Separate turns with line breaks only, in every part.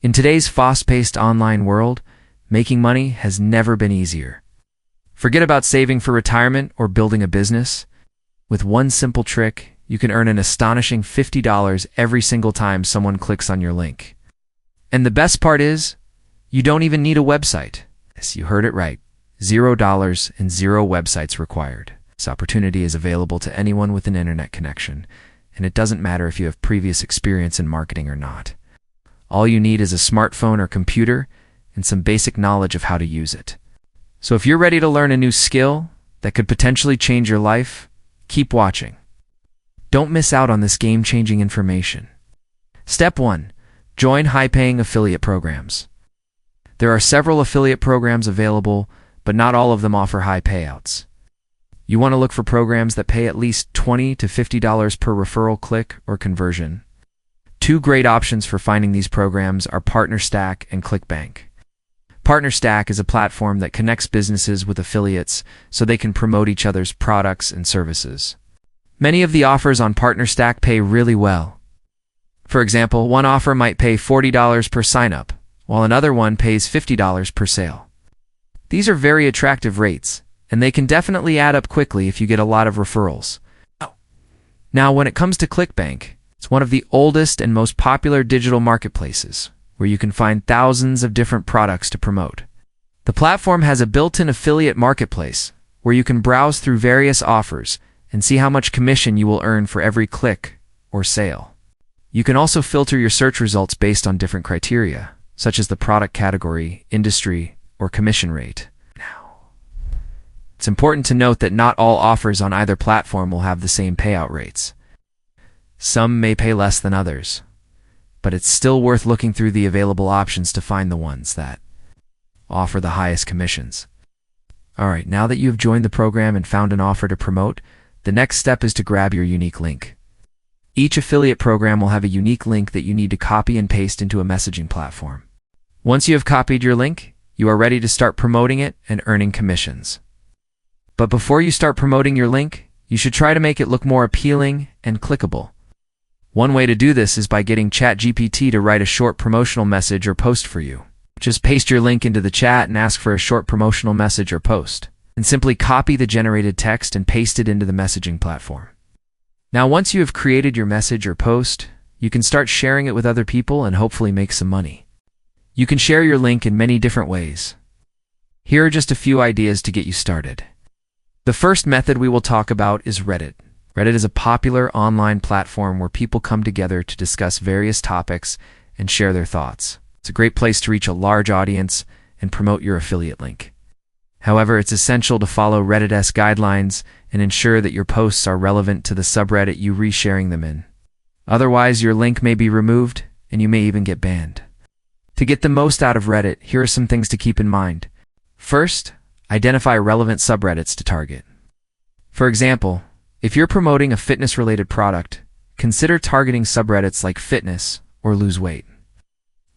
In today's fast-paced online world, making money has never been easier. Forget about saving for retirement or building a business. With one simple trick, you can earn an astonishing $50 every single time someone clicks on your link. And the best part is, you don't even need a website. Yes, you heard it right. $0 and 0 websites required. This opportunity is available to anyone with an internet connection, and it doesn't matter if you have previous experience in marketing or not. All you need is a smartphone or computer and some basic knowledge of how to use it. So if you're ready to learn a new skill that could potentially change your life, keep watching. Don't miss out on this game-changing information. Step 1. Join high-paying affiliate programs. There are several affiliate programs available, but not all of them offer high payouts. You want to look for programs that pay at least $20 to $50 per referral click or conversion. Two great options for finding these programs are PartnerStack and ClickBank. PartnerStack is a platform that connects businesses with affiliates so they can promote each other's products and services. Many of the offers on PartnerStack pay really well. For example, one offer might pay $40 per sign-up, while another one pays $50 per sale. These are very attractive rates, and they can definitely add up quickly if you get a lot of referrals. Now, when it comes to ClickBank, it's one of the oldest and most popular digital marketplaces, where you can find thousands of different products to promote. The platform has a built-in affiliate marketplace, where you can browse through various offers and see how much commission you will earn for every click or sale. You can also filter your search results based on different criteria, such as the product category, industry, or commission rate. Now, it's important to note that not all offers on either platform will have the same payout rates. Some may pay less than others, but it's still worth looking through the available options to find the ones that offer the highest commissions. Alright, now that you have joined the program and found an offer to promote, the next step is to grab your unique link. Each affiliate program will have a unique link that you need to copy and paste into a messaging platform. Once you have copied your link, you are ready to start promoting it and earning commissions. But before you start promoting your link, you should try to make it look more appealing and clickable. One way to do this is by getting ChatGPT to write a short promotional message or post for you. Just paste your link into the chat and ask for a short promotional message or post, and simply copy the generated text and paste it into the messaging platform. Now, once you have created your message or post, you can start sharing it with other people and hopefully make some money. You can share your link in many different ways. Here are just a few ideas to get you started. The first method we will talk about is Reddit. Reddit is a popular online platform where people come together to discuss various topics and share their thoughts. It's a great place to reach a large audience and promote your affiliate link. However, it's essential to follow Reddit's guidelines and ensure that your posts are relevant to the subreddit you resharing them in. Otherwise, your link may be removed and you may even get banned. To get the most out of Reddit, here are some things to keep in mind. First, identify relevant subreddits to target. For example, if you're promoting a fitness-related product, consider targeting subreddits like fitness or lose weight.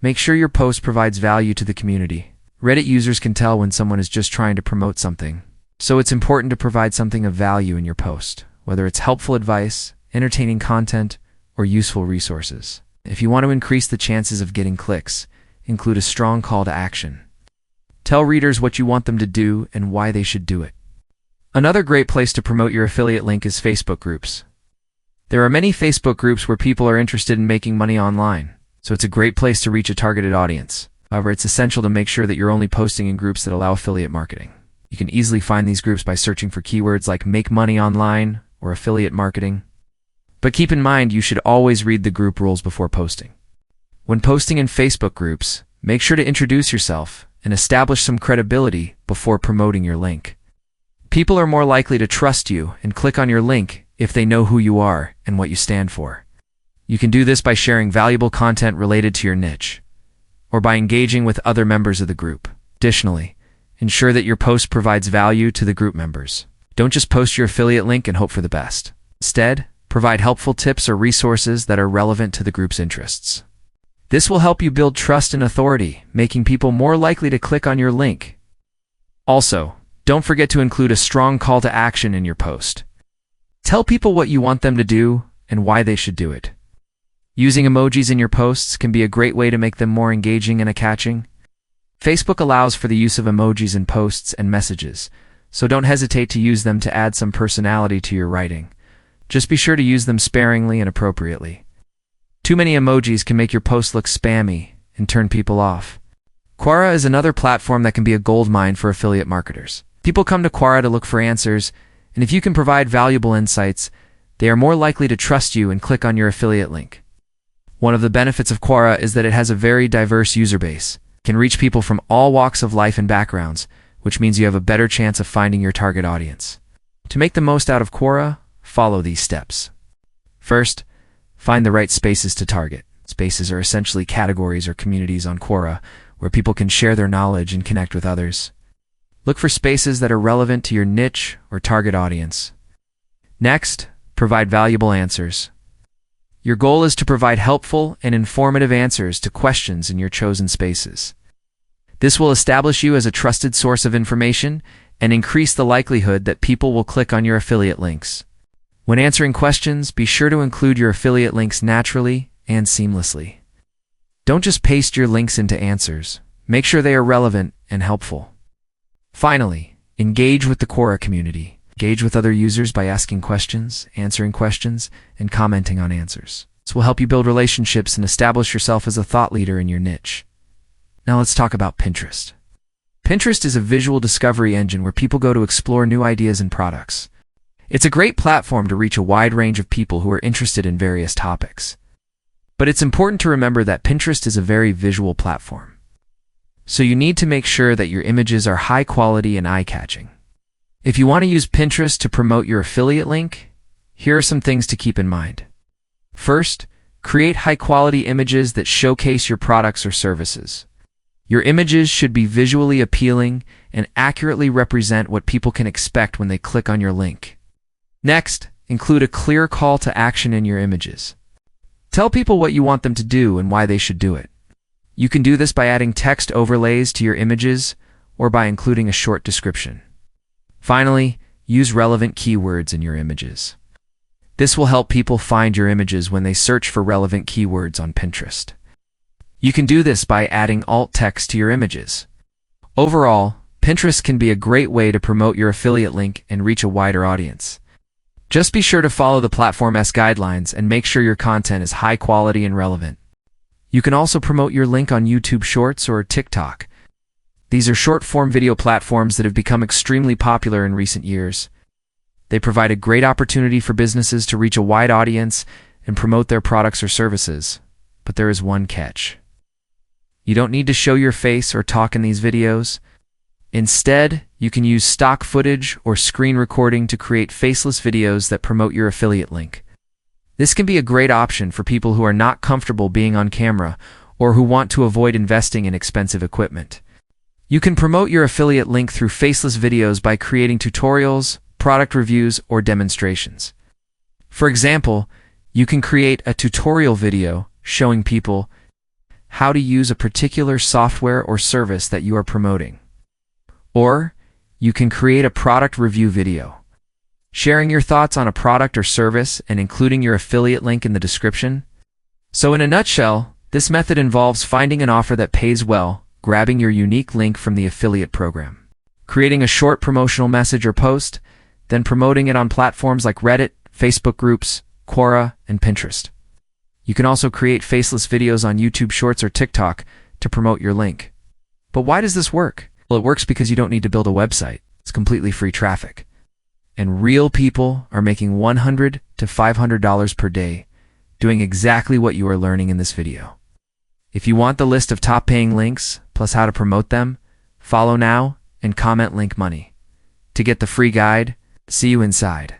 Make sure your post provides value to the community. Reddit users can tell when someone is just trying to promote something, so it's important to provide something of value in your post, whether it's helpful advice, entertaining content, or useful resources. If you want to increase the chances of getting clicks, include a strong call to action. Tell readers what you want them to do and why they should do it. Another great place to promote your affiliate link is Facebook groups. There are many Facebook groups where people are interested in making money online, so it's a great place to reach a targeted audience. However, it's essential to make sure that you're only posting in groups that allow affiliate marketing. You can easily find these groups by searching for keywords like make money online or affiliate marketing. But keep in mind, you should always read the group rules before posting. When posting in Facebook groups, make sure to introduce yourself and establish some credibility before promoting your link. People are more likely to trust you and click on your link if they know who you are and what you stand for. You can do this by sharing valuable content related to your niche, or by engaging with other members of the group. Additionally, ensure that your post provides value to the group members. Don't just post your affiliate link and hope for the best. Instead, provide helpful tips or resources that are relevant to the group's interests. This will help you build trust and authority, making people more likely to click on your link. Also, don't forget to include a strong call to action in your post. Tell people what you want them to do and why they should do it. Using emojis in your posts can be a great way to make them more engaging and catching. Facebook allows for the use of emojis in posts and messages, so don't hesitate to use them to add some personality to your writing. Just be sure to use them sparingly and appropriately. Too many emojis can make your post look spammy and turn people off. Quora is another platform that can be a goldmine for affiliate marketers. People come to Quora to look for answers, and if you can provide valuable insights, they are more likely to trust you and click on your affiliate link. One of the benefits of Quora is that it has a very diverse user base. It can reach people from all walks of life and backgrounds, which means you have a better chance of finding your target audience. To make the most out of Quora, follow these steps. First, find the right spaces to target. Spaces are essentially categories or communities on Quora where people can share their knowledge and connect with others. Look for spaces that are relevant to your niche or target audience. Next, provide valuable answers. Your goal is to provide helpful and informative answers to questions in your chosen spaces. This will establish you as a trusted source of information and increase the likelihood that people will click on your affiliate links. When answering questions, be sure to include your affiliate links naturally and seamlessly. Don't just paste your links into answers. Make sure they are relevant and helpful. Finally, engage with the Quora community. Engage with other users by asking questions, answering questions, and commenting on answers. This will help you build relationships and establish yourself as a thought leader in your niche. Now let's talk about Pinterest. Pinterest is a visual discovery engine where people go to explore new ideas and products. It's a great platform to reach a wide range of people who are interested in various topics. But it's important to remember that Pinterest is a very visual platform. So you need to make sure that your images are high quality and eye-catching. If you want to use Pinterest to promote your affiliate link, here are some things to keep in mind. First, create high-quality images that showcase your products or services. Your images should be visually appealing and accurately represent what people can expect when they click on your link. Next, include a clear call to action in your images. Tell people what you want them to do and why they should do it. You can do this by adding text overlays to your images or by including a short description. Finally, use relevant keywords in your images. This will help people find your images when they search for relevant keywords on Pinterest. You can do this by adding alt text to your images. Overall, Pinterest can be a great way to promote your affiliate link and reach a wider audience. Just be sure to follow the platform's guidelines and make sure your content is high quality and relevant. You can also promote your link on YouTube Shorts or TikTok. These are short-form video platforms that have become extremely popular in recent years. They provide a great opportunity for businesses to reach a wide audience and promote their products or services. But there is one catch. You don't need to show your face or talk in these videos. Instead, you can use stock footage or screen recording to create faceless videos that promote your affiliate link. This can be a great option for people who are not comfortable being on camera or who want to avoid investing in expensive equipment. You can promote your affiliate link through faceless videos by creating tutorials, product reviews, or demonstrations. For example, you can create a tutorial video showing people how to use a particular software or service that you are promoting. Or, you can create a product review video, sharing your thoughts on a product or service and including your affiliate link in the description. So in a nutshell, this method involves finding an offer that pays well, grabbing your unique link from the affiliate program, creating a short promotional message or post, then promoting it on platforms like Reddit, Facebook groups, Quora, and Pinterest. You can also create faceless videos on YouTube Shorts or TikTok to promote your link. But why does this work? Well, it works because you don't need to build a website. It's completely free traffic. And real people are making $100 to $500 per day doing exactly what you are learning in this video. If you want the list of top paying links, plus how to promote them, follow now and comment link money. To get the free guide, see you inside.